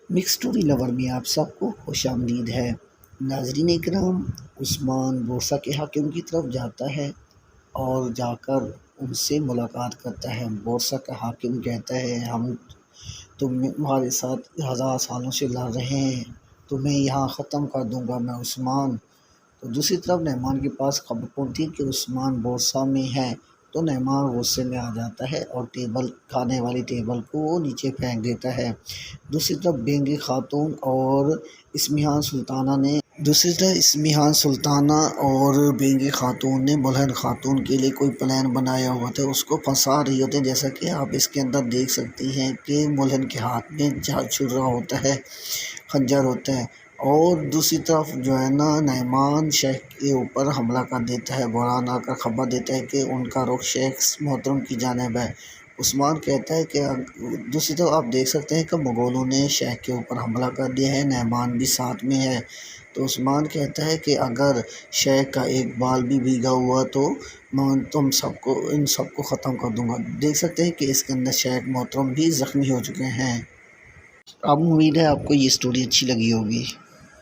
Mix story lower میں آپ سب کو خوش آمدید ہے۔ ناظرین اکرام، عثمان بورسا کے حاکم کی طرف جاتا ہے اور جا کر ان سے ملاقات کرتا ہے۔ بورسا کا حاکم کہتا ہے تمہارے ساتھ 1000 سالوں سے لڑ رہے ہیں، تمہیں یہاں ختم کر دوں گا میں عثمان۔ تو دوسری طرف نعمان کے پاس خبر پہنچتی کہ عثمان بورسا میں ہے، تو نعمان غصے میں آ جاتا ہے اور کھانے والی ٹیبل کو وہ نیچے پھینک دیتا ہے۔ دوسری طرف بینگی خاتون اور اسمیحان سلطانہ اور بینگی خاتون نے ملہن خاتون کے لیے کوئی پلان بنایا ہوا تھا، اس کو پھنسا رہی ہوتے ہیں۔ جیسا کہ آپ اس کے اندر دیکھ سکتی ہیں کہ ملہن کے ہاتھ میں چھرا ہوتا ہے، خنجر ہوتا ہے، اور دوسری طرف جو ہے نا نعمان شیخ کے اوپر حملہ کر دیتا ہے، بحران آ کر خبر دیتا ہے کہ ان کا رخ شیخ محترم کی جانب ہے۔ عثمان کہتا ہے کہ دوسری طرف آپ دیکھ سکتے ہیں کہ مغولوں نے شیخ کے اوپر حملہ کر دیا ہے، نعمان بھی ساتھ میں ہے۔ تو عثمان کہتا ہے کہ اگر شیخ کا ایک بال بھی بھیگا ہوا تو میں ان سب کو ختم کر دوں گا۔ دیکھ سکتے ہیں کہ اس کے اندر شیخ محترم بھی زخمی ہو چکے ہیں۔ اب امید ہے آپ کو یہ سٹوری اچھی لگی ہوگی۔